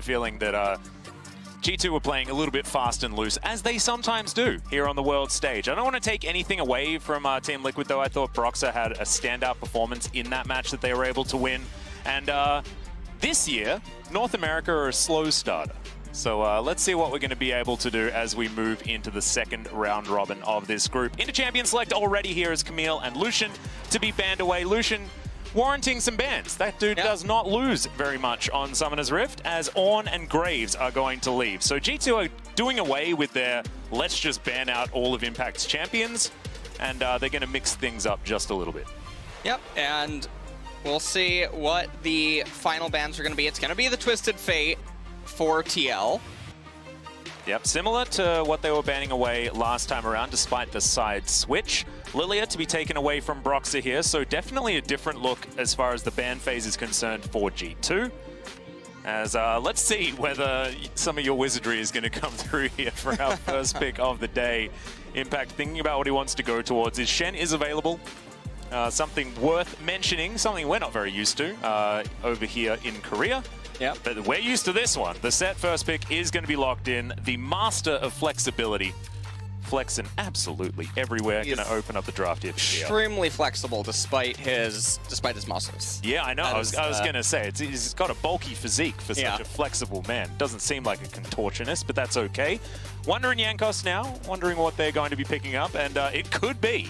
feeling that G2 were playing a little bit fast and loose, as they sometimes do here on the world stage. I don't want to take anything away from Team Liquid, though. I thought Broxah had a standout performance in that match that they were able to win. And this year, North America are a slow starter. So let's see what we're going to be able to do as we move into the second round robin of this group. Into champion select already here is Camille and Lucian to be banned away. Lucian warranting some bans. That dude does not lose very much on Summoner's Rift, as Ornn and Graves are going to leave. So G2 are doing away with their let's just ban out all of Impact's champions, and they're going to mix things up just a little bit. Yep, and we'll see what the final bans are going to be. It's going to be the Twisted Fate for TL. Yep, similar to what they were banning away last time around, despite the side switch. Lilia to be taken away from Broxah here, so definitely a different look as far as the ban phase is concerned for G2. As let's see whether some of your wizardry is going to come through here for our first pick of the day. Impact thinking about what he wants to go towards. Is Shen is available. Something worth mentioning, something we're not very used to over here in Korea. Yep. But we're used to this one. The set first pick is going to be locked in. The master of flexibility. Flexing absolutely everywhere. Going to open up the draft here. Extremely flexible despite his muscles. Yeah, I know. I was going to say, he's got a bulky physique for such a flexible man. Doesn't seem like a contortionist, but that's okay. Wondering Yankos now, wondering what they're going to be picking up, and it could be.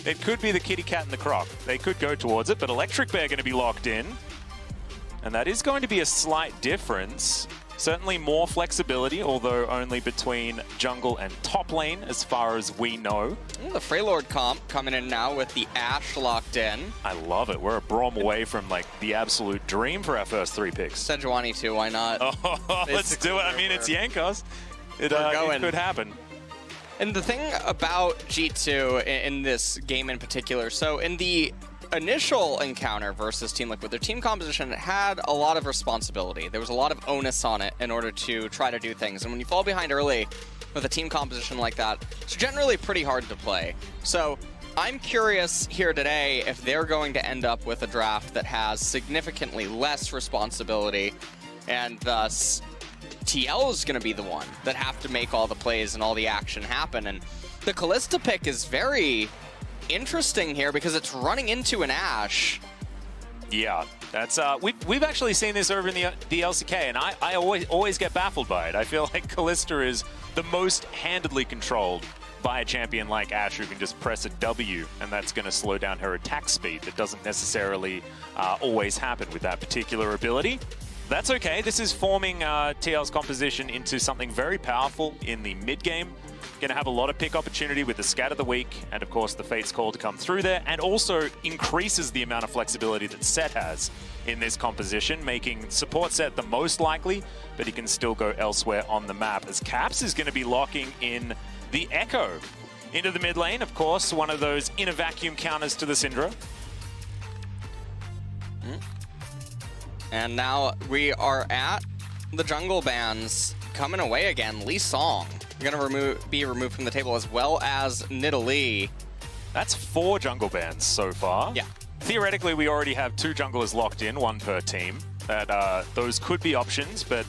It could be the kitty cat and the croc. They could go towards it, but Electric Bear going to be locked in. And that is going to be a slight difference. Certainly more flexibility, although only between jungle and top lane, as far as we know. The Freylord comp coming in now with the Ashe locked in. I love it. We're a Braum away from like the absolute dream for our first three picks. Sejuani too, why not? Oh, let's do it. I mean, it's Yankos. It could happen. And the thing about G2 in this game in particular, so in the initial encounter versus Team Liquid, their team composition had a lot of responsibility. There was a lot of onus on it in order to try to do things. And when you fall behind early with a team composition like that, it's generally pretty hard to play. So I'm curious here today if they're going to end up with a draft that has significantly less responsibility, and thus TL is going to be the one that have to make all the plays and all the action happen. And the Kalista pick is very interesting here because it's running into an Ashe. Yeah, that's we've actually seen this over in the LCK, and I always get baffled by it. I feel like Kalista is the most handedly controlled by a champion like Ashe, who can just press a W, and that's going to slow down her attack speed. That doesn't necessarily always happen with that particular ability. That's okay. This is forming TL's composition into something very powerful in the mid game. Going to have a lot of pick opportunity with the Scatter the Weak, and of course the Fate's Call to come through there, and also increases the amount of flexibility that Set has in this composition, making support Set the most likely, but he can still go elsewhere on the map, as Caps is going to be locking in the Echo into the mid lane. Of course, one of those inner vacuum counters to the Syndra. And now we are at the jungle bans coming away again. Lee Song going to be removed from the table, as well as Nidalee. That's 4 jungle bans so far. Yeah. Theoretically, we already have 2 junglers locked in, 1 per team. Those could be options, but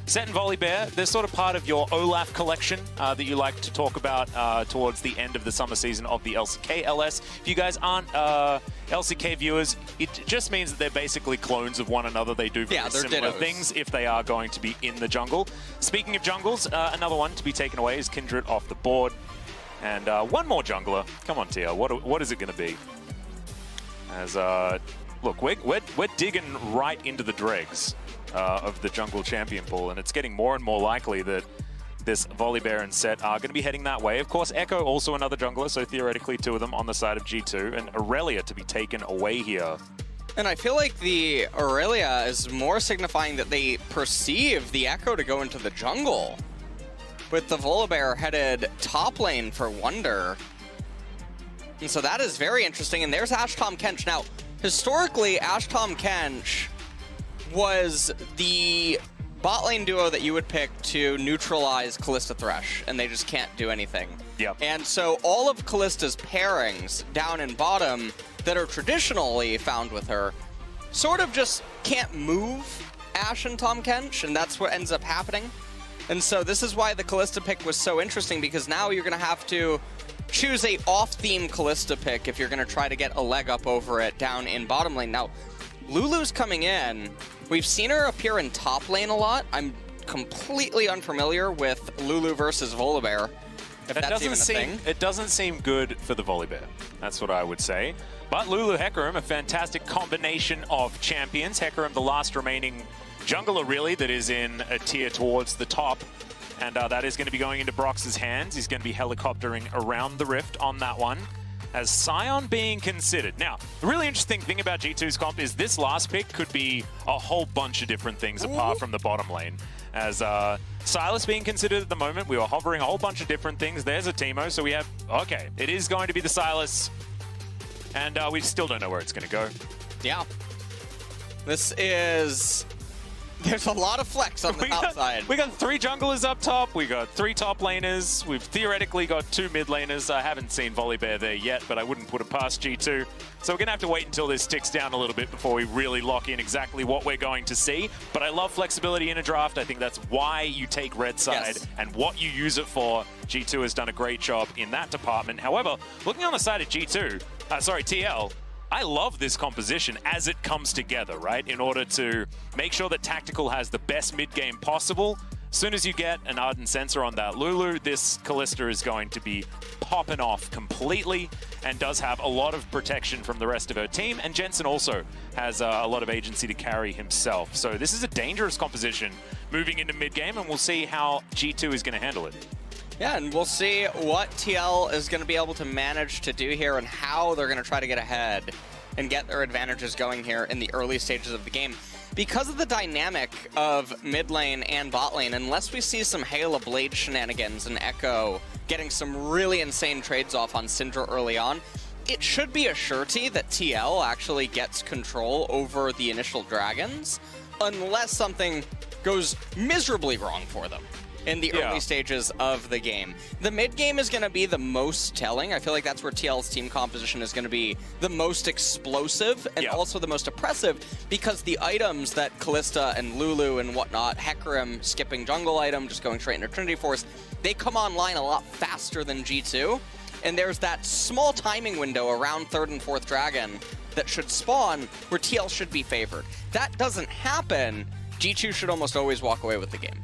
Set and Volibear, they're sort of part of your Olaf collection that you like to talk about towards the end of the summer season of the LCK LS. If you guys aren't LCK viewers, it just means that they're basically clones of one another. They do very similar things if they are going to be in the jungle. Speaking of jungles, another one to be taken away is Kindred off the board. And one more jungler. Come on, TL, what is it going to be? As, look, we're digging right into the dregs of the jungle champion pool, and it's getting more and more likely that this Volibear and Set are going to be heading that way. Of course, Echo also another jungler, so theoretically 2 of them on the side of G2, and Aurelia to be taken away here. And I feel like the Aurelia is more signifying that they perceive the Echo to go into the jungle, with the Volibear headed top lane for Wonder. And so that is very interesting, and there's Ashe Tom Kench. Now, historically, Ashe Tom Kench was the bot lane duo that you would pick to neutralize Kalista Thresh, and they just can't do anything. Yep. And so all of Kalista's pairings down in bottom that are traditionally found with her sort of just can't move Ashe and Tahm Kench, and that's what ends up happening. And so this is why the Kalista pick was so interesting, because now you're going to have to choose a off-theme Kalista pick if you're going to try to get a leg up over it down in bottom lane. Now, Lulu's coming in. We've seen her appear in top lane a lot. I'm completely unfamiliar with Lulu versus Volibear, if that's even a thing. It doesn't seem good for the Volibear. That's what I would say. But Lulu Hecarim, a fantastic combination of champions. Hecarim, the last remaining jungler, really, that is in a tier towards the top. And that is going to be going into Brox's hands. He's going to be helicoptering around the rift on that one, as Sion being considered. Now, the really interesting thing about G2's comp is this last pick could be a whole bunch of different things apart from the bottom lane. As Sylas being considered at the moment, we were hovering a whole bunch of different things. There's a Teemo, so we have, okay, it is going to be the Sylas. And we still don't know where it's going to go. Yeah. This is... There's a lot of flex on the top side. We got 3 junglers up top. We got 3 top laners. We've theoretically got 2 mid laners. I haven't seen Volibear there yet, but I wouldn't put it past G2. So we're going to have to wait until this ticks down a little bit before we really lock in exactly what we're going to see. But I love flexibility in a draft. I think that's why you take red side and what you use it for. G2 has done a great job in that department. However, looking on the side of G2, TL, I love this composition as it comes together, right? In order to make sure that Tactical has the best mid-game possible. As soon as you get an Ardent Sensor on that Lulu, this Kalista is going to be popping off completely and does have a lot of protection from the rest of her team. And Jensen also has a lot of agency to carry himself. So this is a dangerous composition moving into mid-game, and we'll see how G2 is going to handle it. Yeah, and we'll see what TL is going to be able to manage to do here and how they're going to try to get ahead and get their advantages going here in the early stages of the game. Because of the dynamic of mid lane and bot lane, unless we see some Hail of Blade shenanigans and Echo getting some really insane trades off on Syndra early on, it should be a surety that TL actually gets control over the initial dragons, unless something goes miserably wrong for them in the early stages of the game. The mid game is going to be the most telling. I feel like that's where TL's team composition is going to be the most explosive and also the most oppressive, because the items that Kalista and Lulu and whatnot, Hecarim skipping jungle item, just going straight into Trinity Force, they come online a lot faster than G2. And there's that small timing window around 3rd and 4th dragon that should spawn where TL should be favored. That doesn't happen. G2 should almost always walk away with the game.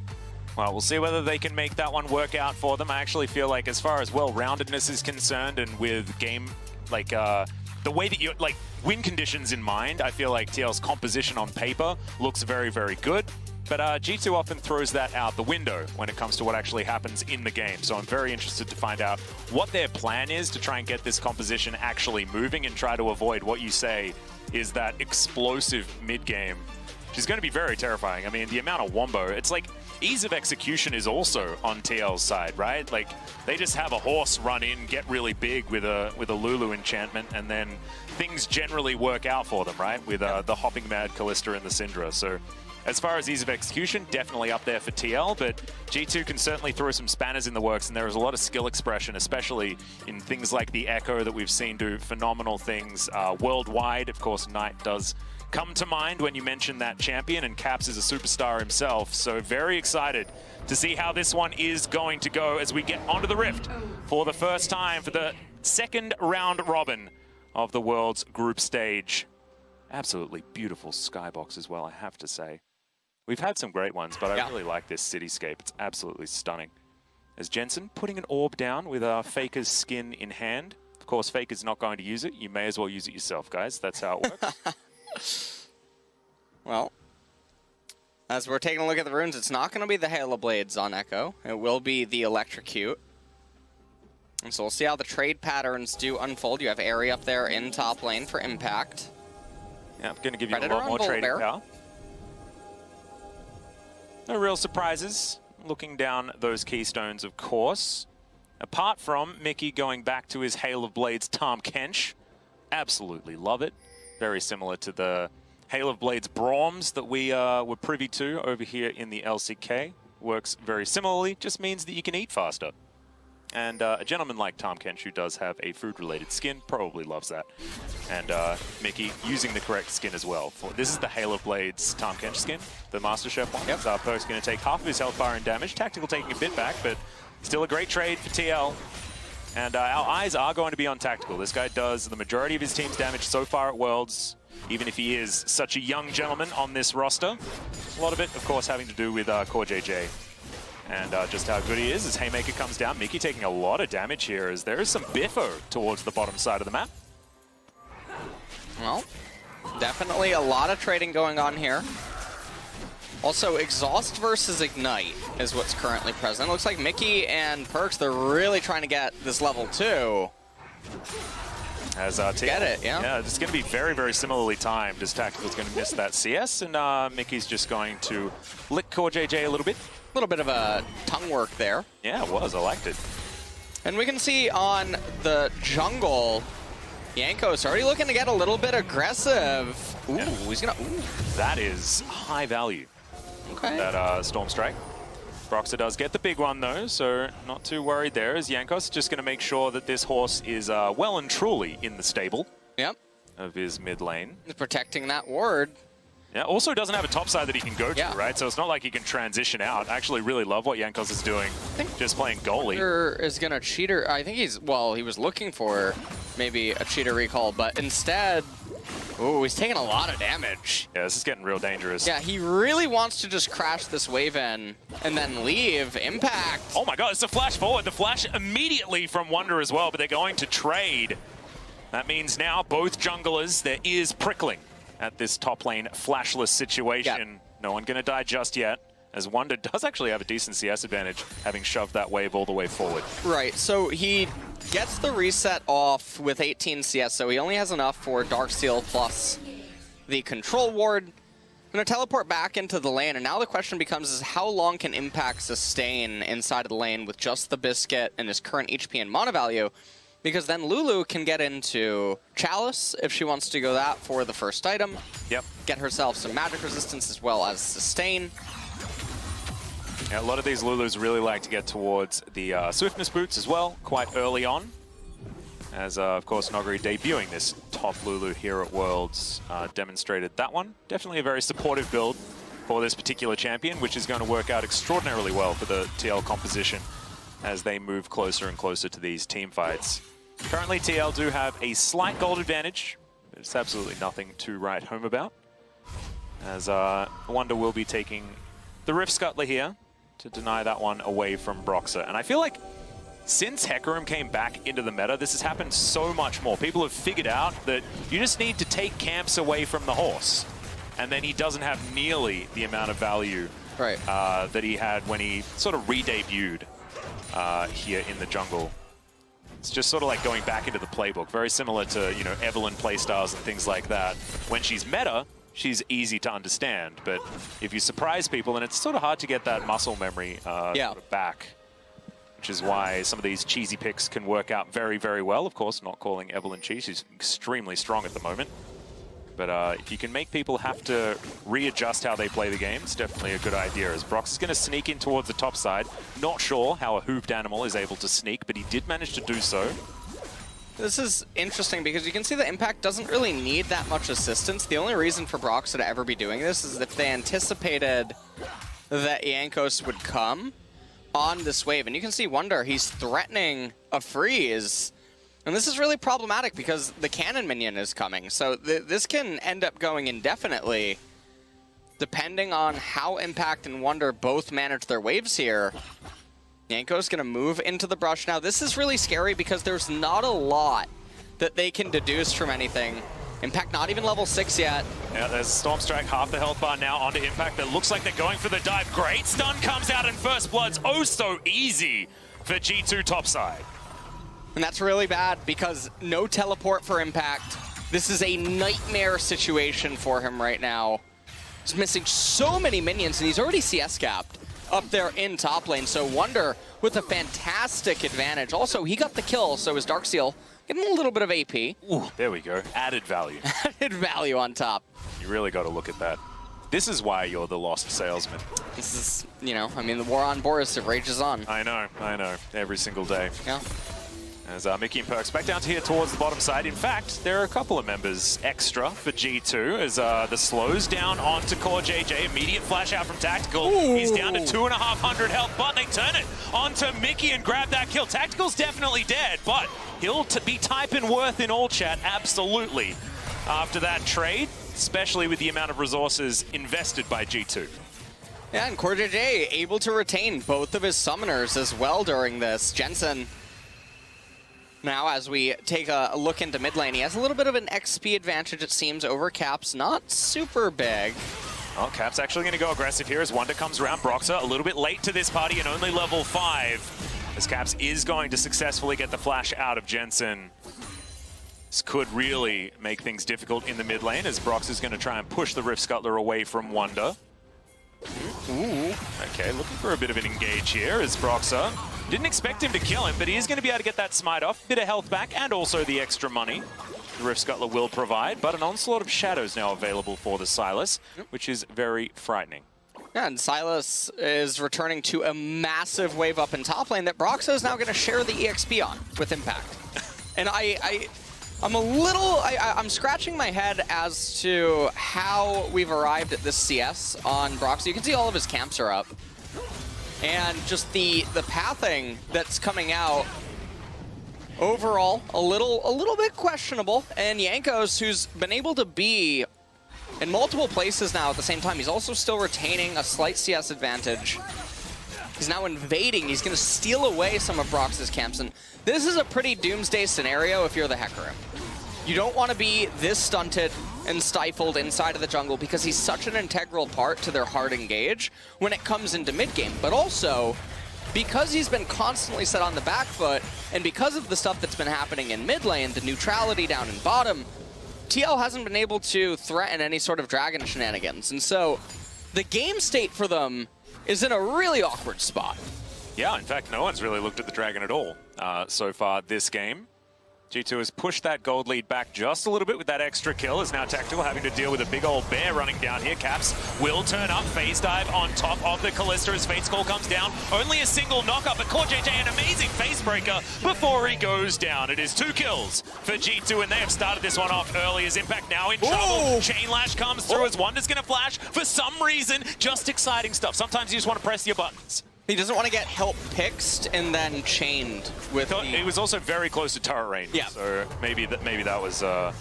Well, we'll see whether they can make that one work out for them. I actually feel like, as far as well-roundedness is concerned, and with game, like, the way that you, like, win conditions in mind, I feel like TL's composition on paper looks very, very good. But G2 often throws that out the window when it comes to what actually happens in the game. So I'm very interested to find out what their plan is to try and get this composition actually moving and try to avoid what you say is that explosive mid-game, which is going to be very terrifying. I mean, the amount of wombo, it's like, ease of execution is also on TL's side, right? Like, they just have a horse run in, get really big with a Lulu enchantment, and then things generally work out for them, right? With the hopping mad Kalista and the Syndra. So as far as ease of execution, definitely up there for TL, but G2 can certainly throw some spanners in the works, and there is a lot of skill expression, especially in things like the Echo that we've seen do phenomenal things worldwide. Of course, Knight does come to mind when you mention that champion, and Caps is a superstar himself. So very excited to see how this one is going to go as we get onto the Rift for the first time for the 2nd round robin of the world's group stage. Absolutely beautiful skybox as well, I have to say. We've had some great ones, but I really like this cityscape. It's absolutely stunning. As Jensen putting an orb down with Faker's skin in hand. Of course, Faker's not going to use it. You may as well use it yourself, guys. That's how it works. Well, as we're taking a look at the runes, it's not going to be the Hail of Blades on Echo. It will be the Electrocute. And so we'll see how the trade patterns do unfold. You have Airy up there in top lane for impact. Yeah, I'm going to give you Predator a lot more trading Volibear. power. No real surprises looking down those keystones, of course. Apart from Mickey going back to his Hail of Blades Tahm Kench. Absolutely love it. Very similar to the Hail of Blades Brahms that we were privy to over here in the LCK. Works very similarly, just means that you can eat faster. And a gentleman like Tom Kench, who does have a food-related skin, probably loves that. And Mickey using the correct skin as well. This is the Halo Blades Tom Kench skin, the Master Chef one. Yep. Perk's going to take half of his health bar and damage. Tactical taking a bit back, but still a great trade for TL. And our eyes are going to be on Tactical. This guy does the majority of his team's damage so far at Worlds, even if he is such a young gentleman on this roster. A lot of it, of course, having to do with Core JJ. And just how good he is as Haymaker comes down. Mickey taking a lot of damage here as there is some biffo towards the bottom side of the map. Well, definitely a lot of trading going on here. Also, Exhaust versus Ignite is what's currently present. Looks like Mickey and Perks, they're really trying to get this level 2. As get it, yeah. Yeah, it's going to be very, very similarly timed as Tactical's going to miss that CS, and Mickey's just going to lick Core JJ a little bit. A little bit of a tongue work there. Yeah, it was. I liked it. And we can see on the jungle, Jankos already looking to get a little bit aggressive. Ooh, yeah. He's gonna. Ooh. That is high value. Okay. That Storm Strike. Broxah does get the big one though, so not too worried there. As Jankos just going to make sure that this horse is well and truly in the stable. Yep. Of his mid lane. He's protecting that ward. Yeah, also doesn't have a top side that he can go to, right? So it's not like he can transition out. I actually really love what Jankos is doing, just playing goalie. Is going to cheater. I think he's, well, he was looking for maybe a cheater recall, but instead, ooh, he's taking a lot of damage. Yeah, this is getting real dangerous. Yeah, he really wants to just crash this wave in and then leave. Impact. Oh my god, it's a flash forward. The flash immediately from Wunder as well, but they're going to trade. That means now both junglers, their ears prickling at this top lane flashless situation. Yep. No one going to die just yet, as Wunder does actually have a decent CS advantage, having shoved that wave all the way forward. Right, so he gets the reset off with 18 CS, so he only has enough for Darksteel plus the control ward. Going to teleport back into the lane, and now the question becomes is how long can Impact sustain inside of the lane with just the Biscuit and his current HP and mana value? Because then Lulu can get into Chalice if she wants to go that for the first item. Yep. Get herself some magic resistance as well as sustain. Yeah, a lot of these Lulus really like to get towards the Swiftness boots as well, quite early on. As, of course, Noguri debuting this top Lulu here at Worlds demonstrated that one. Definitely a very supportive build for this particular champion, which is going to work out extraordinarily well for the TL composition as they move closer and closer to these team fights. Currently, TL do have a slight gold advantage, but it's absolutely nothing to write home about. As Wunder will be taking the Rift Scuttler here to deny that one away from Broxah. And I feel like since Hecarim came back into the meta, this has happened so much more. People have figured out that you just need to take camps away from the horse, and then he doesn't have nearly the amount of value that he had when he sort of re-debuted here in the jungle. It's just sort of like going back into the playbook, very similar to, you know, Evelynn playstyles and things like that. When she's meta, she's easy to understand, but if you surprise people, then it's sort of hard to get that muscle memory sort of back, which is why some of these cheesy picks can work out very, very well. Of course, not calling Evelynn cheese, she's extremely strong at the moment. But if you can make people have to readjust how they play the game, it's definitely a good idea. As Brox is going to sneak in towards the top side. Not sure how a hooved animal is able to sneak, but he did manage to do so. This is interesting because you can see the Impact doesn't really need that much assistance. The only reason for Broxah to ever be doing this is if they anticipated that Jankos would come on this wave. And you can see Wunder, he's threatening a freeze. And this is really problematic because the cannon minion is coming. So this can end up going indefinitely, depending on how Impact and Wunder both manage their waves here. Jankos going to move into the brush now. This is really scary because there's not a lot that they can deduce from anything. Impact not even level 6 yet. Yeah, there's Storm Strike, half the health bar now onto Impact. It looks like they're going for the dive. Great stun comes out in First Blood's oh so easy for G2 topside. And that's really bad because no teleport for Impact. This is a nightmare situation for him right now. He's missing so many minions and he's already CS capped up there in top lane. So Wunder with a fantastic advantage. Also, he got the kill, so his Darksteel getting a little bit of AP. Ooh, there we go. Added value. Added value on top. You really got to look at that. This is why you're the lost salesman. This is, you know, I mean, the war on Boris, it rages on. I know, every single day. Yeah. As Mickey and Perks back down to here towards the bottom side. In fact, there are a couple of members extra for G2 as the slows down onto Core JJ. Immediate flash out from Tactical. Ooh. He's down to 2,500 health, but they turn it onto Mickey and grab that kill. Tactical's definitely dead, but he'll be typing worth in all chat, absolutely. After that trade, especially with the amount of resources invested by G2. Yeah, and Core JJ able to retain both of his summoners as well during this. Jensen, now as we take a look into mid lane, he has a little bit of an XP advantage, it seems, over Caps. Not super big. Well, Cap's actually going to go aggressive here as Wonder comes around. Broxah a little bit late to this party and only level 5. As Caps is going to successfully get the flash out of Jensen. This could really make things difficult in the mid lane as Brox is going to try and push the Rift Scuttler away from Wonder. Ooh. Okay, looking for a bit of an engage here as Broxah. Didn't expect him to kill him, but he is going to be able to get that smite off. Bit of health back and also the extra money the Rift Scuttler will provide. But an onslaught of shadows now available for the Sylas, which is very frightening. Yeah, and Sylas is returning to a massive wave up in top lane that Broxah is now going to share the EXP on with Impact. And I'm scratching my head as to how we've arrived at this CS on Broxah. You can see all of his camps are up. And just the pathing that's coming out, overall, a little bit questionable. And Jankos, who's been able to be in multiple places now at the same time, he's also still retaining a slight CS advantage. He's now invading. He's going to steal away some of Brox's camps. And this is a pretty doomsday scenario if you're the Hecarim. You don't want to be this stunted and stifled inside of the jungle because he's such an integral part to their hard engage when it comes into mid-game. But also, because he's been constantly set on the back foot, and because of the stuff that's been happening in mid lane, the neutrality down in bottom, TL hasn't been able to threaten any sort of dragon shenanigans. And so, the game state for them is in a really awkward spot. Yeah, in fact, no one's really looked at the dragon at all so far this game. G2 has pushed that gold lead back just a little bit with that extra kill. Is now Tactical having to deal with a big old bear running down here. Caps will turn up. Phase dive on top of the Callista as Fate's Call comes down. Only a single knockup, but Core JJ an amazing face breaker before he goes down. It is 2 kills for G2, and they have started this one off early as Impact now in trouble. Chain Lash comes through as Wonder's going to flash. For some reason, just exciting stuff. Sometimes you just want to press your buttons. He doesn't want to get help pixed and then chained with He was also very close to turret range, yeah. So maybe that was an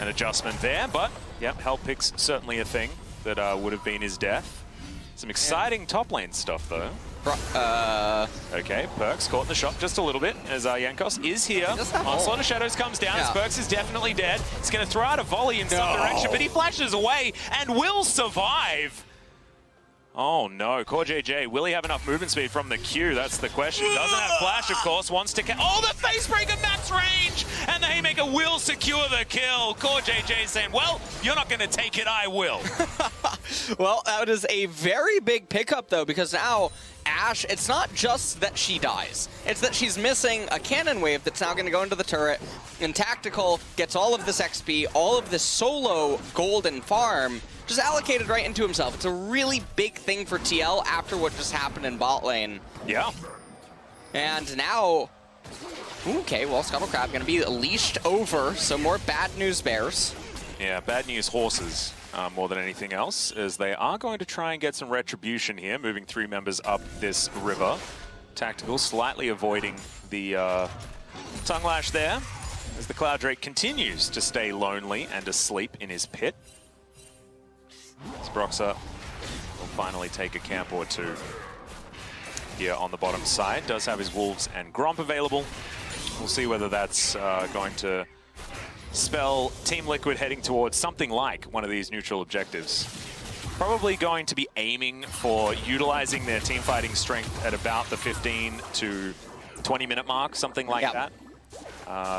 adjustment there. But yeah, help picks certainly a thing that would have been his death. Some exciting top lane stuff though. Okay, Perks caught in the shot just a little bit as Jankos is here. Onslaught of Shadows comes down as Perks is definitely dead. He's going to throw out a volley in some direction, but he flashes away and will survive. Oh no, Core JJ, will he have enough movement speed from the Q? That's the question. Doesn't have flash, of course, wants to... Oh, the facebreaker max range! And the Haymaker will secure the kill. Core JJ saying, well, you're not going to take it, I will. Well, that is a very big pickup, though, because now Ashe, it's not just that she dies. It's that she's missing a cannon wave that's now going to go into the turret, and Tactical gets all of this XP, all of this solo golden farm, just allocated right into himself. It's a really big thing for TL after what just happened in bot lane. Yeah. And now, okay, well, Scuttle Crab going to be leashed over, so more bad news bears. Yeah, bad news horses more than anything else, as they are going to try and get some retribution here, moving 3 members up this river. Tactical slightly avoiding the tongue lash there, as the Cloud Drake continues to stay lonely and asleep in his pit. Broxah will finally take a camp or 2 here on the bottom side. Does have his Wolves and Gromp available. We'll see whether that's going to spell Team Liquid heading towards something like one of these neutral objectives. Probably going to be aiming for utilizing their team fighting strength at about the 15 to 20 minute mark, something like that.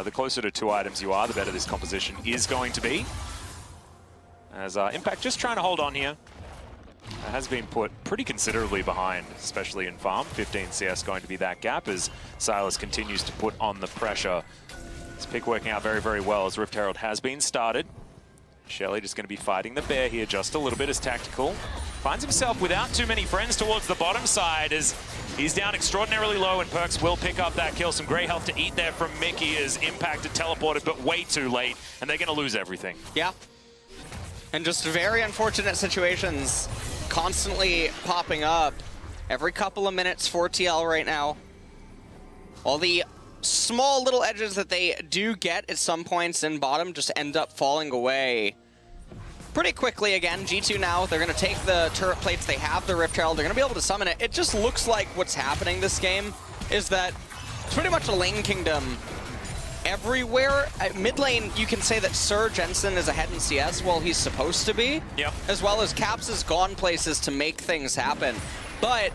The closer to 2 items you are, the better this composition is going to be. As Impact just trying to hold on here. Has been put pretty considerably behind, especially in farm. 15 CS going to be that gap as Sylas continues to put on the pressure. This pick working out very, very well as Rift Herald has been started. Shelly just going to be fighting the bear here just a little bit as Tactical finds himself without too many friends towards the bottom side as he's down extraordinarily low, and Perkz will pick up that kill. Some great health to eat there from Mickey as impacted, teleported, but way too late, and they're going to lose everything. Yeah. And just very unfortunate situations constantly popping up every couple of minutes for TL right now. All the small little edges that they do get at some points in bottom just end up falling away pretty quickly again. G2 now, they're going to take the turret plates. They have the Rift Herald. They're going to be able to summon it. It just looks like what's happening this game is that it's pretty much a lane kingdom everywhere. At mid lane, you can say that Sir Jensen is ahead in CS while he's supposed to be. Yep. As well as Caps has gone places to make things happen. But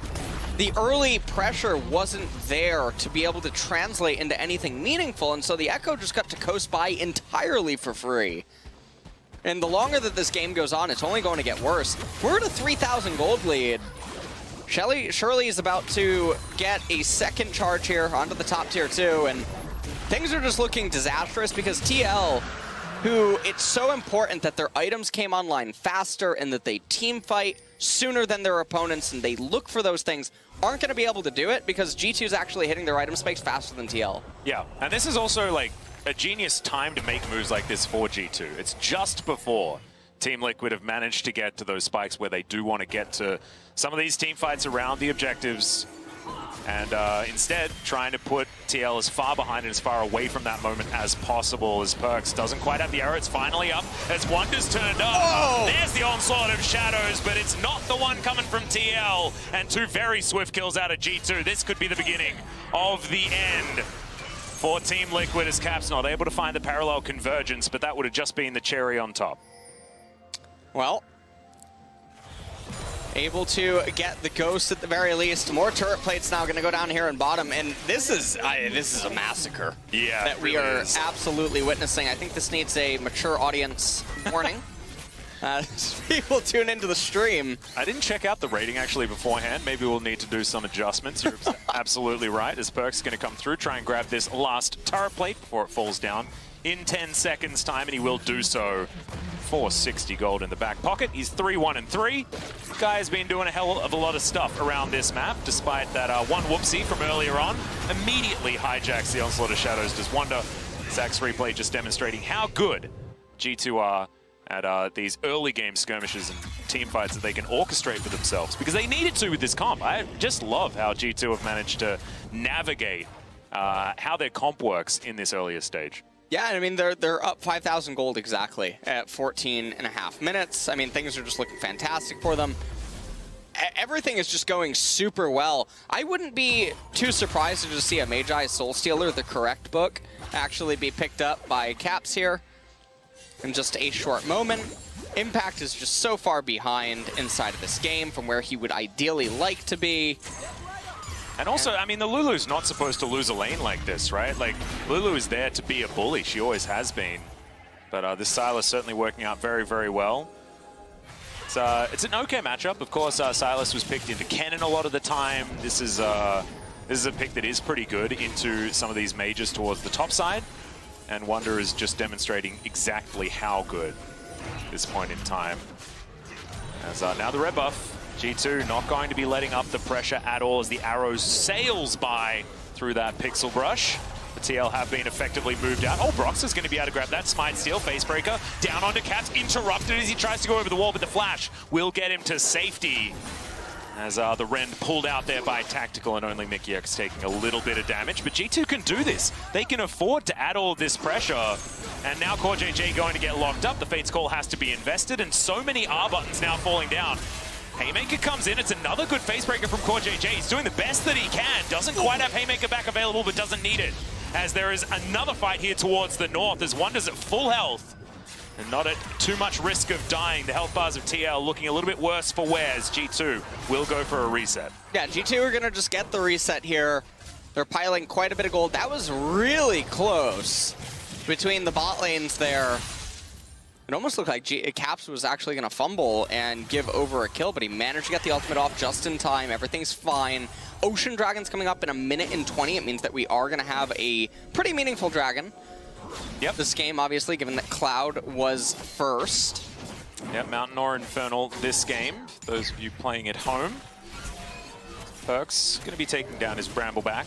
the early pressure wasn't there to be able to translate into anything meaningful, and so the Echo just got to coast by entirely for free. And the longer that this game goes on, it's only going to get worse. We're at a 3,000 gold lead. Shirley is about to get a second charge here onto the top tier 2, and things are just looking disastrous because TL, who it's so important that their items came online faster and that they team fight sooner than their opponents and they look for those things, aren't going to be able to do it because G2 is actually hitting their item space faster than TL. Yeah, and this is also like a genius time to make moves like this for G2. It's just before Team Liquid have managed to get to those spikes where they do want to get to some of these team fights around the objectives, and instead trying to put TL as far behind and as far away from that moment as possible, as Perkz doesn't quite have the arrow. It's finally up as Wonder's turned up. Oh! There's the onslaught of shadows, but it's not the one coming from TL, and 2 very swift kills out of G2. This could be the beginning of the end for Team Liquid, as Caps not able to find the parallel convergence, but that would have just been the cherry on top. Well, able to get the ghost at the very least. More turret plates now going to go down here in bottom, and this is a massacre. Yeah, that we are absolutely witnessing. I think this needs a mature audience warning. People tune into the stream. I didn't check out the rating actually beforehand. Maybe we'll need to do some adjustments. You're absolutely right, as Perkz is going to come through, try and grab this last turret plate before it falls down in 10 seconds time, and he will do so. 460 gold in the back pocket. He's 3-1-3. This guy has been doing a hell of a lot of stuff around this map, despite that one whoopsie from earlier on. Immediately hijacks the onslaught of shadows. Does Wonder. Zach's replay just demonstrating how good G2 are at these early game skirmishes and team fights that they can orchestrate for themselves, because they needed to with this comp. I just love how G2 have managed to navigate how their comp works in this earlier stage. Yeah, I mean, they're up 5,000 gold exactly at 14.5 minutes. I mean, things are just looking fantastic for them. Everything is just going super well. I wouldn't be too surprised to just see a Magi Soul Stealer, the correct book, actually be picked up by Caps here in just a short moment. Impact is just so far behind inside of this game from where he would ideally like to be. And also, I mean, the Lulu's not supposed to lose a lane like this, right? Like, Lulu is there to be a bully. She always has been. But this Sylas certainly working out very, very well. It's an okay matchup. Of course, Sylas was picked into Kennen a lot of the time. This is a pick that is pretty good into some of these mages towards the top side. And Wonder is just demonstrating exactly how good at this point in time. As now the red buff. G2 not going to be letting up the pressure at all as the arrow sails by through that pixel brush. The TL have been effectively moved out. Oh, Brox is going to be able to grab that Smite Steal. Facebreaker down onto Caps, interrupted as he tries to go over the wall, but the flash will get him to safety. As the Rend pulled out there by Tactical, and only Mickey X taking a little bit of damage. But G2 can do this. They can afford to add all of this pressure. And now CoreJJ going to get locked up. The Fate's Call has to be invested, and so many R buttons now falling down. Haymaker comes in. It's another good facebreaker from CoreJJ. He's doing the best that he can. Doesn't quite have Haymaker back available, but doesn't need it. As there is another fight here towards the north, as Wonder's at full health. And not at too much risk of dying. The health bars of TL looking a little bit worse for wear, as G2 will go for a reset. Yeah, G2 are going to just get the reset here. They're piling quite a bit of gold. That was really close between the bot lanes there. It almost looked like Caps was actually going to fumble and give over a kill, but he managed to get the ultimate off just in time. Everything's fine. Ocean Dragon's coming up in 1 minute and 20. It means that we are going to have a pretty meaningful dragon. this game, obviously, given that Cloud was first. Yep, Mountain or Infernal this game. Those of you playing at home. Perkz going to be taking down his Brambleback.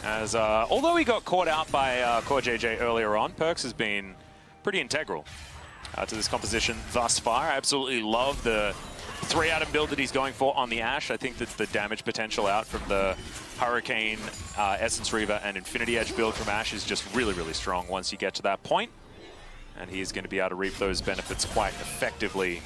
As although he got caught out by CoreJJ earlier on, Perkz has been pretty integral to this composition thus far. I absolutely love the 3-item build that he's going for on the Ashe. I think that the damage potential out from the Hurricane, Essence Reaver, and Infinity Edge build from Ashe is just really, really strong once you get to that point. And he is going to be able to reap those benefits quite effectively.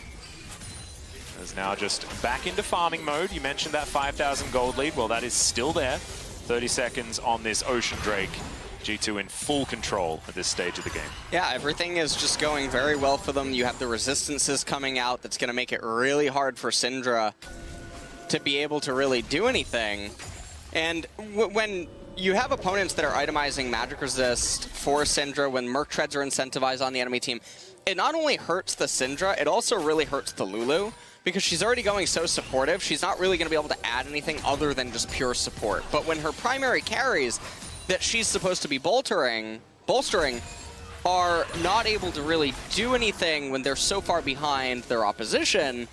Is now just back into farming mode. You mentioned that 5,000 gold lead. Well, that is still there. 30 seconds on this Ocean Drake. G2 in full control at this stage of the game. Yeah, everything is just going very well for them. You have the resistances coming out that's going to make it really hard for Syndra to be able to really do anything. And when you have opponents that are itemizing magic resist for Syndra, when Merc Treads are incentivized on the enemy team, it not only hurts the Syndra, it also really hurts the Lulu, because she's already going so supportive. She's not really going to be able to add anything other than just pure support. But when her primary carries that she's supposed to be bolstering are not able to really do anything when they're so far behind their opposition,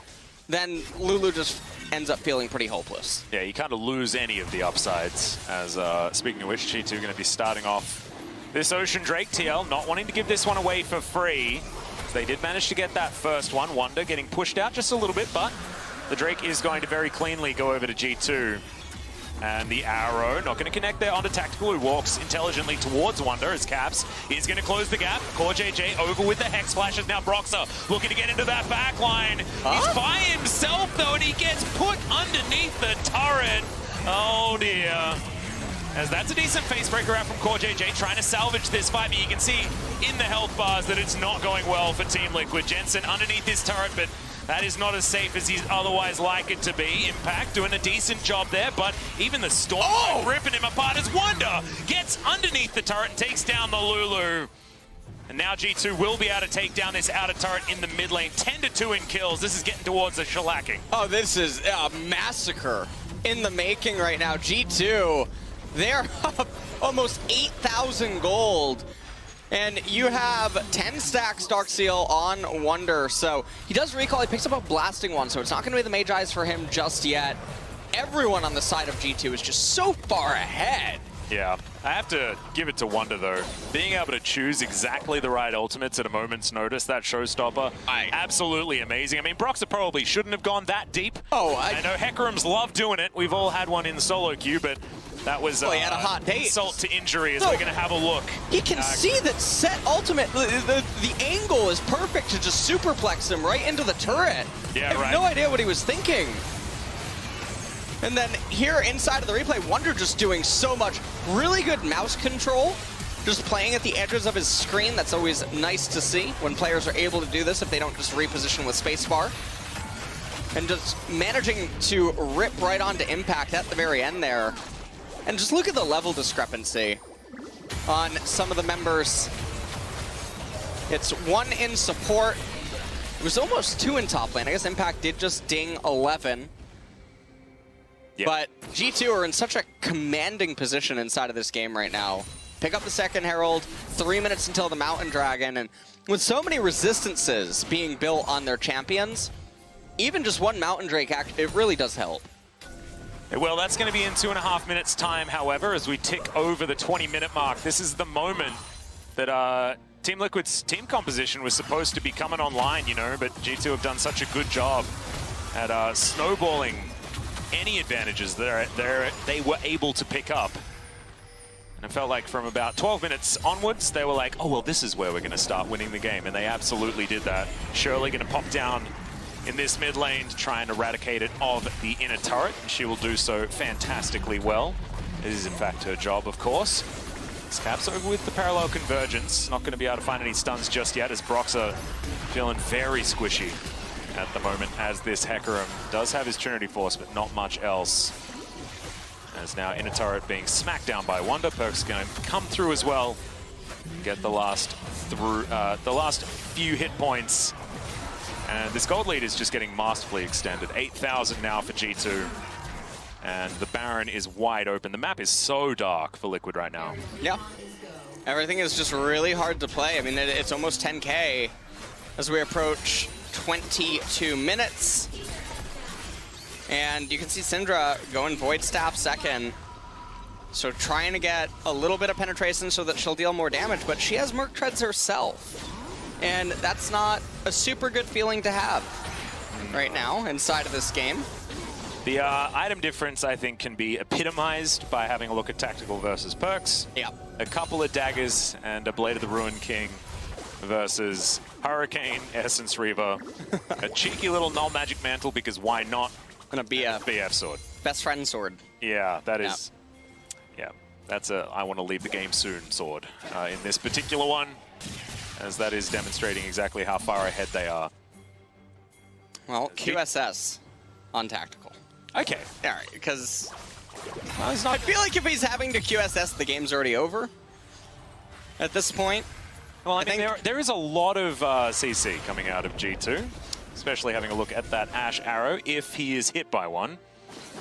then Lulu just ends up feeling pretty hopeless. Yeah, you kind of lose any of the upsides. As speaking of which, G2 going to be starting off this Ocean Drake. TL not wanting to give this one away for free. They did manage to get that first one. Wonder getting pushed out just a little bit, but the Drake is going to very cleanly go over to G2. And the arrow not going to connect there onto Tactical, who walks intelligently towards Wonder as Caps is going to close the gap. CoreJJ over with the Hex Flashes. Now Broxah looking to get into that back line. He's by himself though, and he gets put underneath the turret. Oh dear. As that's a decent facebreaker out from CoreJJ, trying to salvage this fight, but you can see in the health bars that it's not going well for Team Liquid. Jensen underneath this turret, but that is not as safe as he's otherwise like it to be. Impact doing a decent job there, but even the Storm ripping him apart as Wonder gets underneath the turret and takes down the Lulu. And now G2 will be able to take down this outer turret in the mid lane. 10-2 in kills. This is getting towards the shellacking. Oh, this is a massacre in the making right now. G2, they're up almost 8,000 gold. And you have 10 stacks Darkseal on Wonder, so he does recall, he picks up a blasting one, so it's not going to be the Mage Eyes for him just yet. Everyone on the side of G2 is just so far ahead. Yeah, I have to give it to Wonder though. Being able to choose exactly the right ultimates at a moment's notice, that showstopper, absolutely amazing. I mean, Broxah probably shouldn't have gone that deep. Oh, I know Hecarim's love doing it. We've all had one in solo queue, but that was he had a hot date. Insult to injury as we're going to have a look. He can see that set ultimate, the angle is perfect to just superplex him right into the turret. Yeah, I have no idea what he was thinking. And then here inside of the replay, Wonder just doing so much really good mouse control, just playing at the edges of his screen. That's always nice to see when players are able to do this if they don't just reposition with spacebar. And just managing to rip right onto Impact at the very end there. And just look at the level discrepancy on some of the members. It's 1 in support. It was almost 2 in top lane. I guess Impact did just ding 11. Yep. But G2 are in such a commanding position inside of this game right now. Pick up the second Herald, 3 minutes until the Mountain Dragon, and with so many resistances being built on their champions, even just one Mountain Drake, it really does help. Well, that's going to be in 2.5 minutes time, however, as we tick over the 20-minute mark. This is the moment that Team Liquid's team composition was supposed to be coming online, you know, but G2 have done such a good job at snowballing any advantages that they were able to pick up. And it felt like from about 12 minutes onwards, they were like, oh, well, this is where we're going to start winning the game. And they absolutely did that. Shirley going to pop down in this mid lane to try and eradicate it of the inner turret. And she will do so fantastically well. It is, in fact, her job, of course. Caps over with the parallel convergence. Not going to be able to find any stuns just yet, as Broxah feeling very squishy at the moment, as this Hecarim does have his Trinity Force, but not much else. As now inner turret being smacked down by Wonder. Perkz going to come through as well. Get the last few hit points. And this gold lead is just getting masterfully extended. 8,000 now for G2. And the Baron is wide open. The map is so dark for Liquid right now. Yeah. Everything is just really hard to play. I mean, it's almost 10K as we approach 22 minutes. And you can see Syndra going Void Staff second. So trying to get a little bit of penetration so that she'll deal more damage, but she has Merc Treads herself. And that's not a super good feeling to have right now inside of this game. The item difference, I think, can be epitomized by having a look at tactical versus perks. Yeah. A couple of daggers and a Blade of the Ruin King versus Hurricane, Essence Reaver, a cheeky little null magic mantle because why not? And a BF sword. Best friend sword. Yeah, that is. Yeah, that's a I want to leave the game soon sword in this particular one, as that is demonstrating exactly how far ahead they are. Well, QSS on tactical. Okay. All right, because well, I feel like if he's having to QSS, the game's already over at this point. Well, I think there is a lot of CC coming out of G2, especially having a look at that Ash Arrow if he is hit by one,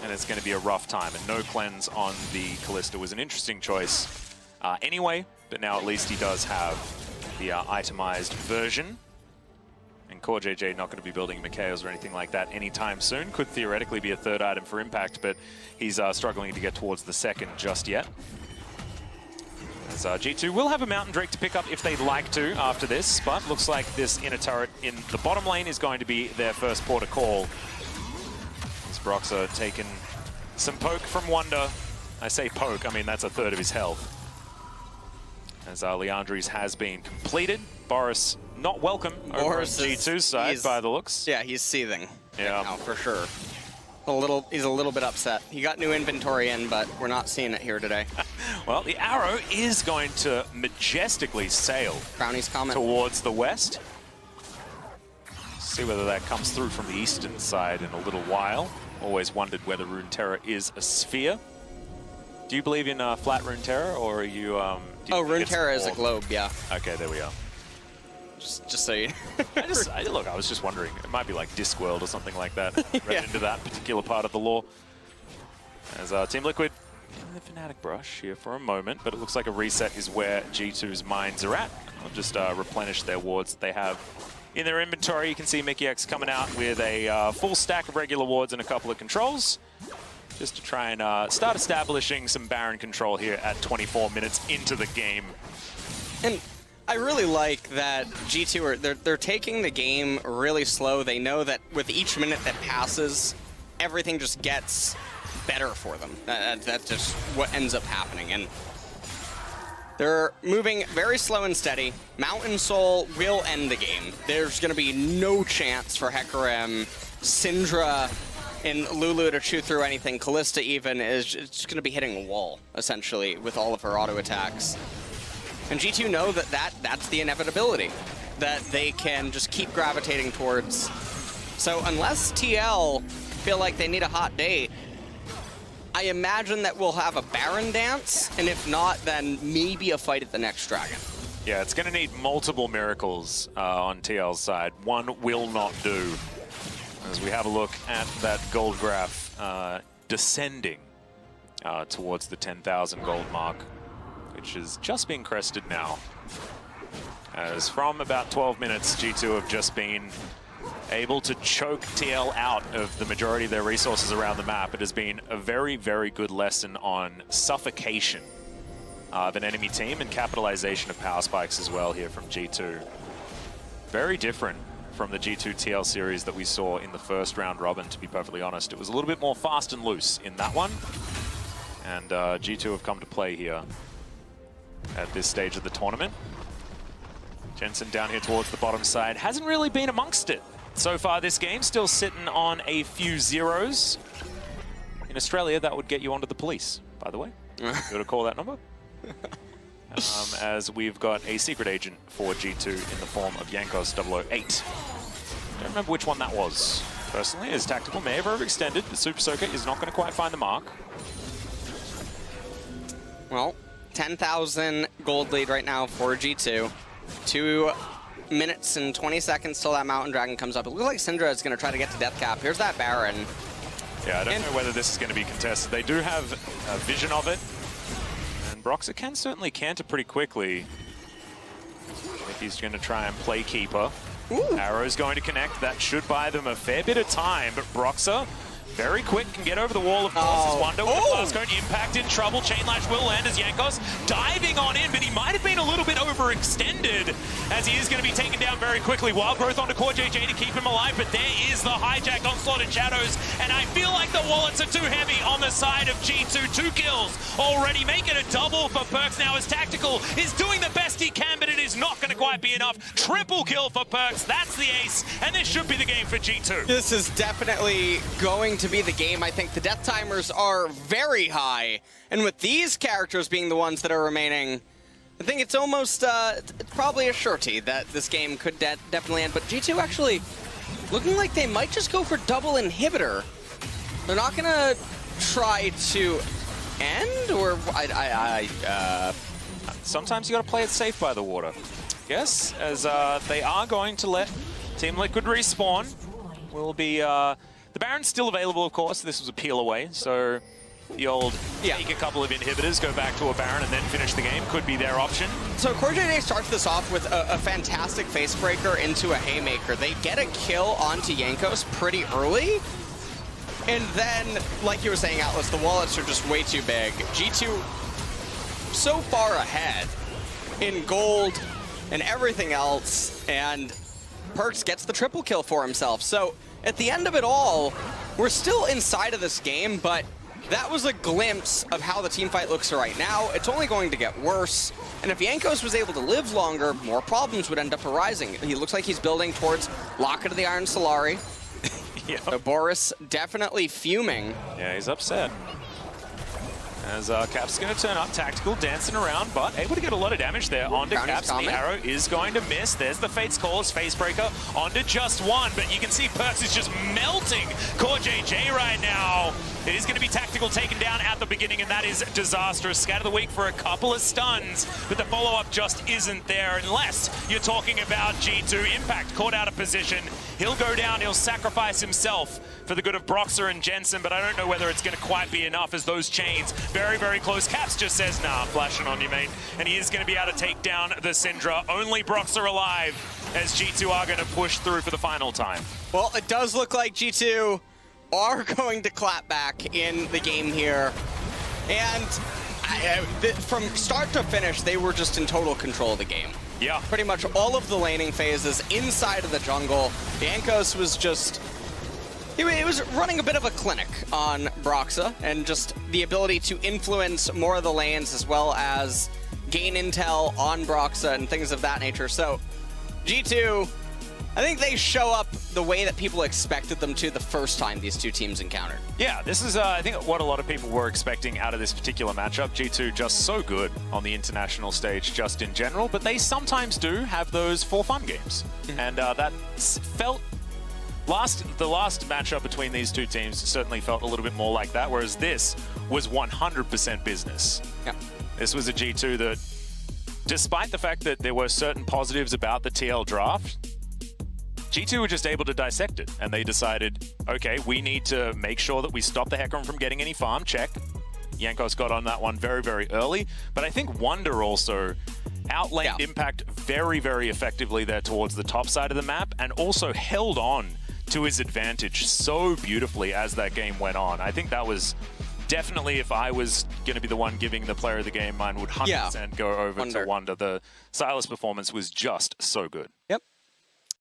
and it's going to be a rough time. And no cleanse on the Callista was an interesting choice anyway, but now at least he does have the itemized version. And Core JJ not going to be building Mikaels or anything like that anytime soon. Could theoretically be a third item for Impact, but he's struggling to get towards the second just yet. As G2 will have a Mountain Drake to pick up if they'd like to after this, but looks like this inner turret in the bottom lane is going to be their first port of call. As Broxah taking some poke from Wonder. I say poke, I mean that's a third of his health. As Leandri's has been completed. Boris not welcome over on G2's side by the looks. Yeah, he's seething. Yeah, right now, for sure. He's a little bit upset. He got new inventory in, but we're not seeing it here today. Well, the arrow is going to majestically sail Brownie's comment towards the west. See whether that comes through from the eastern side in a little while. Always wondered whether Runeterra is a sphere. Do you believe in flat Runeterra, or are you? Oh, Runeterra is a globe. Yeah. Okay, there we are. Just so you. Look, I was just wondering. It might be like Discworld or something like that. Read into that particular part of the lore. As Team Liquid in the Fnatic brush here for a moment, but it looks like a reset is where G2's minds are at. I'll just replenish their wards that they have in their inventory. You can see Mickey X coming out with a full stack of regular wards and a couple of controls, just to try and start establishing some Baron control here at 24 minutes into the game. And I really like that G2 they're taking the game really slow. They know that with each minute that passes, everything just gets better for them. That's just what ends up happening. And they're moving very slow and steady. Mountain Soul will end the game. There's going to be no chance for Hecarim, Syndra, and Lulu to chew through anything. Callista even is just going to be hitting a wall, essentially, with all of her auto attacks. And G2 know that's the inevitability, that they can just keep gravitating towards. So unless TL feel like they need a hot date, I imagine that we'll have a Baron dance, and if not, then maybe a fight at the next Dragon. Yeah, it's going to need multiple miracles on TL's side. One will not do. As we have a look at that gold graph descending towards the 10,000 gold mark, which is just being crested now. As from about 12 minutes, G2 have just been able to choke TL out of the majority of their resources around the map. It has been a very, very good lesson on suffocation of an enemy team and capitalization of power spikes as well here from G2. Very different from the G2 TL series that we saw in the first round robin, to be perfectly honest. It was a little bit more fast and loose in that one. And G2 have come to play here at this stage of the tournament. Jensen down here towards the bottom side hasn't really been amongst it so far this game, still sitting on a few zeros. In Australia, that would get you onto the police, by the way. You got to call that number. As we've got a secret agent for G2 in the form of Yankos 008. Don't remember which one that was. Personally, as Tactical may have overextended, the Super Soaker is not going to quite find the mark. Well, 10,000 gold lead right now for G2. 2 minutes and 20 seconds till that Mountain Dragon comes up. It looks like Syndra is going to try to get to death cap. Here's that Baron. Yeah, I don't know whether this is going to be contested. They do have a vision of it. And Broxah can certainly canter pretty quickly. I think he's going to try and play keeper. Ooh. Arrow's going to connect. That should buy them a fair bit of time, but Broxah, very quick, can get over the wall, of course, as Wonder with the blast cone. Impact in trouble. Chain Lash will land as Jankos diving on in, but he might have been a little bit overextended as he is going to be taken down very quickly. Wild Growth onto Core JJ to keep him alive, but there is the hijack on Slaughtered Shadows, and I feel like the wallets are too heavy on the side of G2. 2 kills already, make it a double for Perkz now as Tactical is doing the best he can, but it is not going to quite be enough. Triple kill for Perkz, that's the ace, and this should be the game for G2. This is definitely going to be the game. I think the death timers are very high, and with these characters being the ones that are remaining, I think it's almost probably a surety that this game could definitely end. But G2 actually looking like they might just go for double inhibitor. They're not gonna try to end, or sometimes you got to play it safe by the water. Yes, as they are going to let Team Liquid respawn. Will be the Baron's still available, of course. This was a peel away, so the old take a couple of inhibitors, go back to a Baron, and then finish the game could be their option. So Core JJ starts this off with a fantastic facebreaker into a haymaker. They get a kill onto Jankos pretty early, and then, like you were saying, Atlas, the wallets are just way too big. G2 so far ahead in gold and everything else, and Perkz gets the triple kill for himself. So at the end of it all, we're still inside of this game, but that was a glimpse of how the teamfight looks right now. It's only going to get worse, and if Jankos was able to live longer, more problems would end up arising. He looks like he's building towards Locket of the Iron Solari. Yep. So Boris definitely fuming. Yeah, he's upset. As Cap's going to turn up, Tactical dancing around, but able to get a lot of damage there onto Caps. The arrow is going to miss. There's the Fate's Calls, Facebreaker onto just one, but you can see Perkz is just melting Core JJ right now. It is going to be Tactical taken down at the beginning, and that is disastrous. Scatter the Weak for a couple of stuns, but the follow-up just isn't there unless you're talking about G2. Impact caught out of position. He'll go down, he'll sacrifice himself for the good of Broxah and Jensen, but I don't know whether it's going to quite be enough as those chains very, very close. Caps just says, nah, I'm flashing on you, mate. And he is going to be able to take down the Syndra. Only Broxah alive as G2 are going to push through for the final time. Well, it does look like G2 are going to clap back in the game here. And from start to finish, they were just in total control of the game. Yeah. Pretty much all of the laning phases inside of the jungle. Jankos was just... He was running a bit of a clinic on Broxah, and just the ability to influence more of the lanes as well as gain intel on Broxah and things of that nature. So G2, I think they show up the way that people expected them to the first time these two teams encountered. Yeah, this is, I think, what a lot of people were expecting out of this particular matchup. G2 just so good on the international stage just in general, but they sometimes do have those for fun games. And that felt... The last matchup between these two teams certainly felt a little bit more like that, whereas this was 100% business. Yeah. This was a G2 that, despite the fact that there were certain positives about the TL draft, G2 were just able to dissect it, and they decided, okay, we need to make sure that we stop the Hecarim from getting any farm. Check. Jankos got on that one very, very early, but I think Wonder also outlaned Impact very, very effectively there towards the top side of the map, and also held on to his advantage so beautifully as that game went on. I think that was definitely, if I was going to be the one giving the player of the game, mine would 100% go over to Wonder. The Silas performance was just so good. Yep.